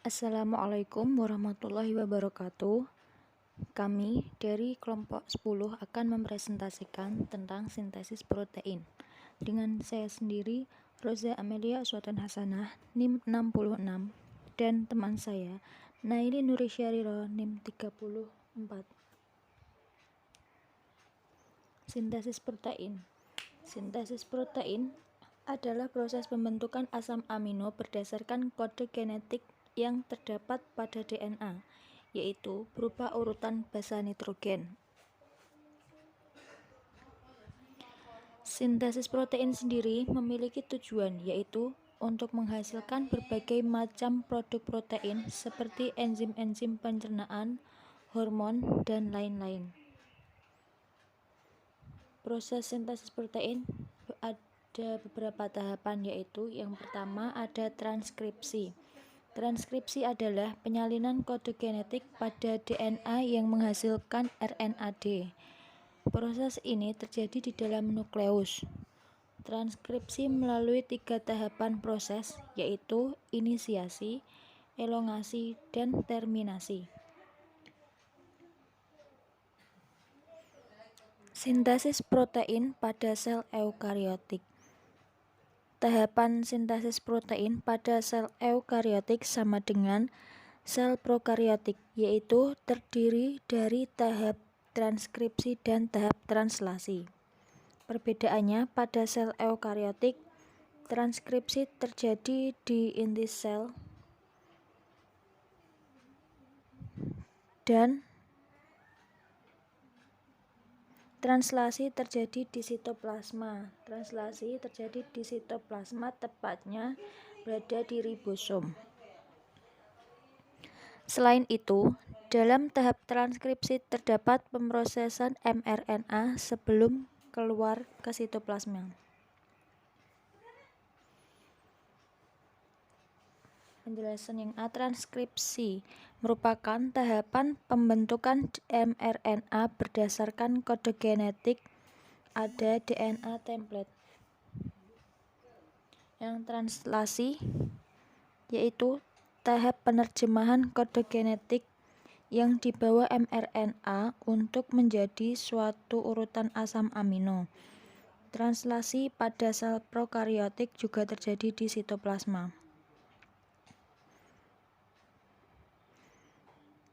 Assalamualaikum warahmatullahi wabarakatuh. Kami dari kelompok 10 akan mempresentasikan tentang sintesis protein. Dengan saya sendiri, Roza Amelia Uswatun Hasanah, NIM 66, dan teman saya, Naili Nuri Syariro, NIM 34. Sintesis protein. Sintesis protein adalah proses pembentukan asam amino berdasarkan kode genetik yang terdapat pada DNA, yaitu berupa urutan basa nitrogen. Sintesis protein sendiri memiliki tujuan, yaitu untuk menghasilkan berbagai macam produk protein seperti enzim-enzim pencernaan, hormon, dan lain-lain. Proses sintesis protein ada beberapa tahapan, yaitu yang pertama ada transkripsi. Transkripsi adalah penyalinan kode genetik pada DNA yang menghasilkan RNA-D. Proses ini terjadi di dalam nukleus. Transkripsi melalui 3 tahapan proses, yaitu inisiasi, elongasi, dan terminasi. Sintesis protein pada sel eukariotik. Tahapan sintesis protein pada sel eukariotik sama dengan sel prokariotik, yaitu terdiri dari tahap transkripsi dan tahap translasi. Perbedaannya, pada sel eukariotik, transkripsi terjadi di inti sel dan translasi terjadi di sitoplasma. Translasi terjadi di sitoplasma, tepatnya berada di ribosom. Selain itu, dalam tahap transkripsi terdapat pemrosesan mRNA sebelum keluar ke sitoplasma. Penjelasan yang A, transkripsi merupakan tahapan pembentukan mRNA berdasarkan kode genetik ada DNA template. Yang translasi yaitu tahap penerjemahan kode genetik yang dibawa mRNA untuk menjadi suatu urutan asam amino. Translasi pada sel prokariotik juga terjadi di sitoplasma.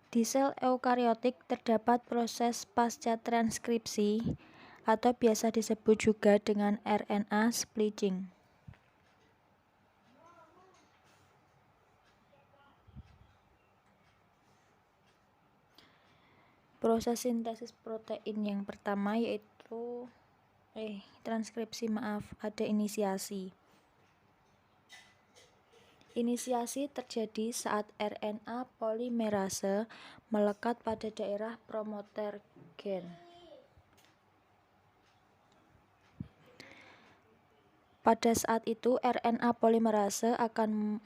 Di sel eukariotik terdapat proses pasca transkripsi atau biasa disebut juga dengan RNA splicing. Proses sintesis protein yang pertama yaitu transkripsi, ada inisiasi. Inisiasi terjadi saat RNA polimerase melekat pada daerah promoter gen. Pada saat itu, RNA polimerase akan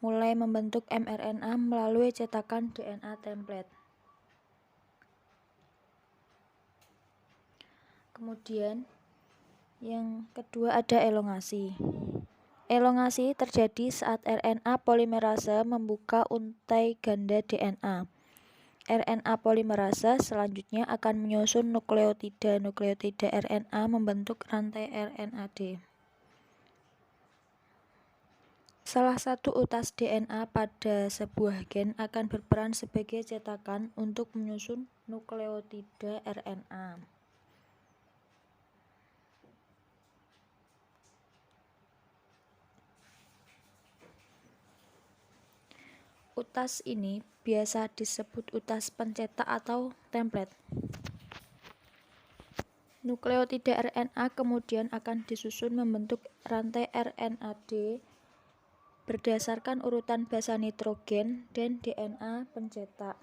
mulai membentuk mRNA melalui cetakan DNA template. Kemudian, yang kedua ada elongasi. Elongasi terjadi saat RNA polimerase membuka untai ganda DNA. RNA polimerase selanjutnya akan menyusun nukleotida. Nukleotida RNA membentuk rantai RNA-D. Salah satu utas DNA pada sebuah gen akan berperan sebagai cetakan untuk menyusun nukleotida RNA. Utas ini biasa disebut utas pencetak atau template. Nukleotida RNA kemudian akan disusun membentuk rantai RNA-D berdasarkan urutan basa nitrogen dan DNA pencetak.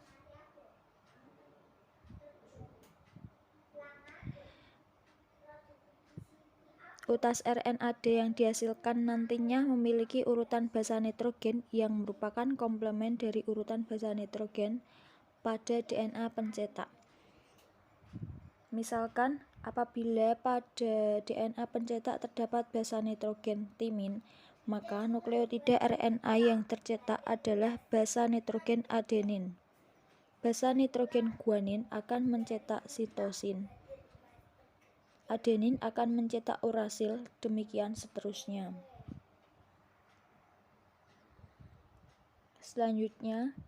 Utas RNA-D yang dihasilkan nantinya memiliki urutan basa nitrogen yang merupakan komplement dari urutan basa nitrogen pada DNA pencetak. Misalkan, apabila pada DNA pencetak terdapat basa nitrogen timin, maka nukleotida RNA yang tercetak adalah basa nitrogen adenin. Basa nitrogen guanin akan mencetak sitosin. Adenin akan mencetak urasil, demikian seterusnya. Selanjutnya,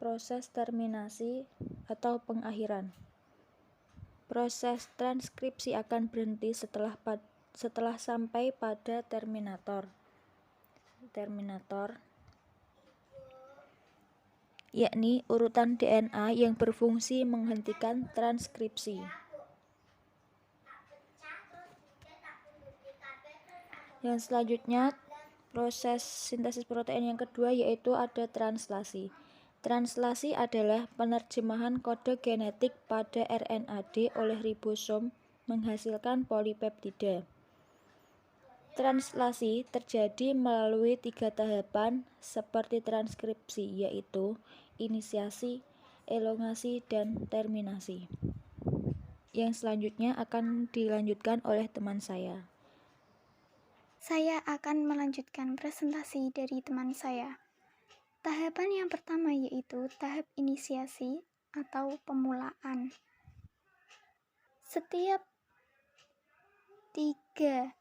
proses terminasi atau pengakhiran. Proses transkripsi akan berhenti setelah sampai pada terminator, yakni urutan DNA yang berfungsi menghentikan transkripsi. Yang selanjutnya, proses sintesis protein yang kedua yaitu ada translasi. Translasi adalah penerjemahan kode genetik pada RNAD oleh ribosom menghasilkan polipeptida. Translasi terjadi melalui 3 tahapan seperti transkripsi, yaitu inisiasi, elongasi, dan terminasi. Yang selanjutnya akan dilanjutkan oleh teman saya. Saya akan melanjutkan presentasi dari teman saya. Tahapan yang pertama yaitu tahap inisiasi atau pemulaan. Setiap 3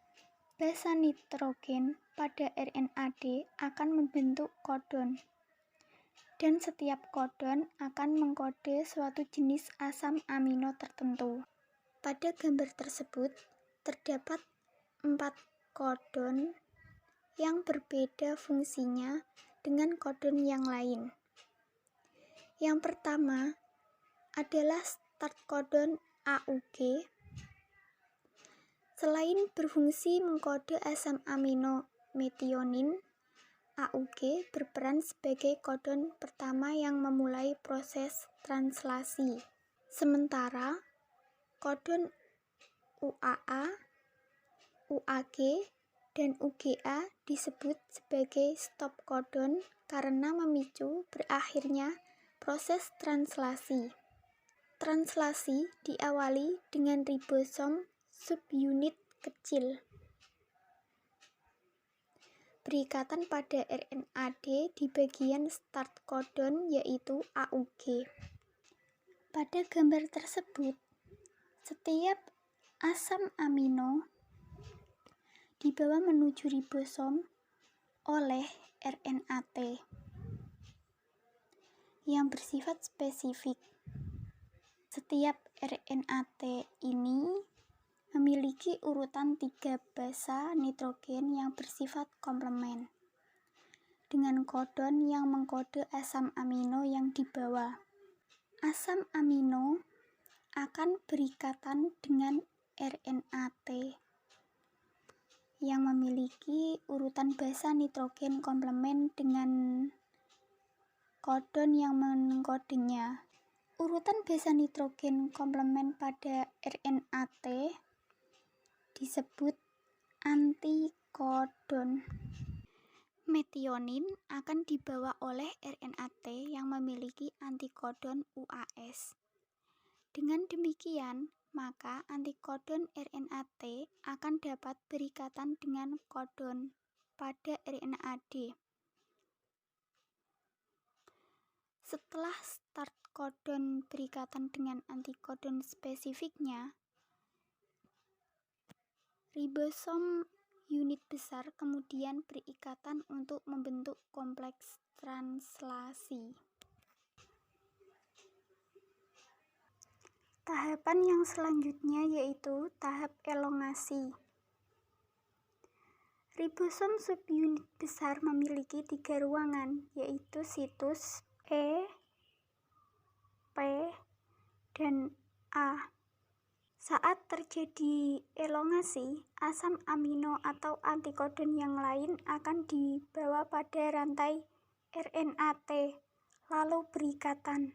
basa nitrogen pada RNAD akan membentuk kodon, dan setiap kodon akan mengkode suatu jenis asam amino tertentu. Pada gambar tersebut terdapat 4 kodon yang berbeda fungsinya dengan kodon yang lain. Yang pertama adalah start kodon AUG. Selain berfungsi mengkode asam amino metionin, AUG berperan sebagai kodon pertama yang memulai proses translasi. Sementara kodon UAA, UAG, dan UGA disebut sebagai stop kodon karena memicu berakhirnya proses translasi. Translasi diawali dengan ribosom subunit kecil berikatan pada RNAD di bagian start kodon yaitu AUG. Pada gambar tersebut, setiap asam amino dibawa menuju ribosom oleh RNAT yang bersifat spesifik. Setiap RNAT ini memiliki urutan 3 basa nitrogen yang bersifat komplemen dengan kodon yang mengkode asam amino yang dibawa. Asam amino akan berikatan dengan RNAT yang memiliki urutan basa nitrogen komplemen dengan kodon yang mengkodenya. Urutan basa nitrogen komplemen pada RNAT disebut antikodon. Metionin akan dibawa oleh RNAT yang memiliki antikodon UAS. Dengan demikian, maka antikodon RNAT akan dapat berikatan dengan kodon pada RNAD. Setelah start kodon berikatan dengan antikodon spesifiknya, ribosom unit besar kemudian berikatan untuk membentuk kompleks translasi. Tahapan yang selanjutnya yaitu tahap elongasi. Ribosom subunit besar memiliki 3 ruangan, yaitu situs E, P, dan A. Saat terjadi elongasi, asam amino atau antikodon yang lain akan dibawa pada rantai RNAT, lalu berikatan.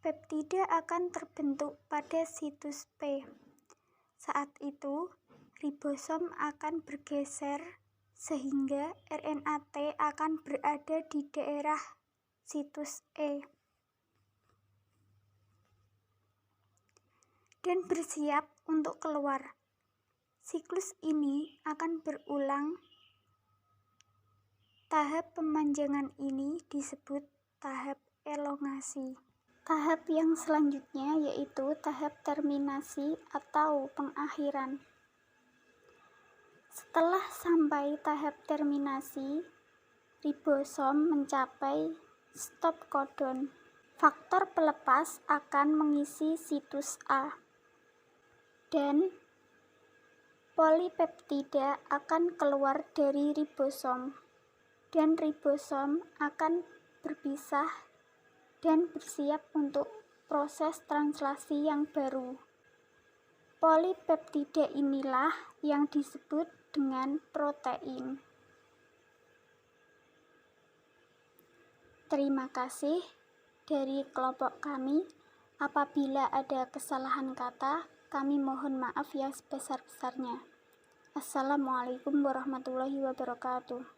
Peptida akan terbentuk pada situs P. Saat itu, ribosom akan bergeser sehingga RNAT akan berada di daerah situs E dan bersiap untuk keluar. Siklus ini akan berulang Tahap pemanjangan ini disebut tahap elongasi. Tahap yang selanjutnya yaitu tahap terminasi atau pengakhiran. Setelah sampai tahap terminasi, ribosom mencapai stop codon. Faktor pelepas akan mengisi situs A dan polipeptida akan keluar dari ribosom dan ribosom akan berpisah dan bersiap untuk proses translasi yang baru. Polipeptida inilah yang disebut dengan protein. Terima kasih dari kelompok kami. Apabila ada kesalahan kata, kami mohon maaf yang sebesar-besarnya. Assalamualaikum warahmatullahi wabarakatuh.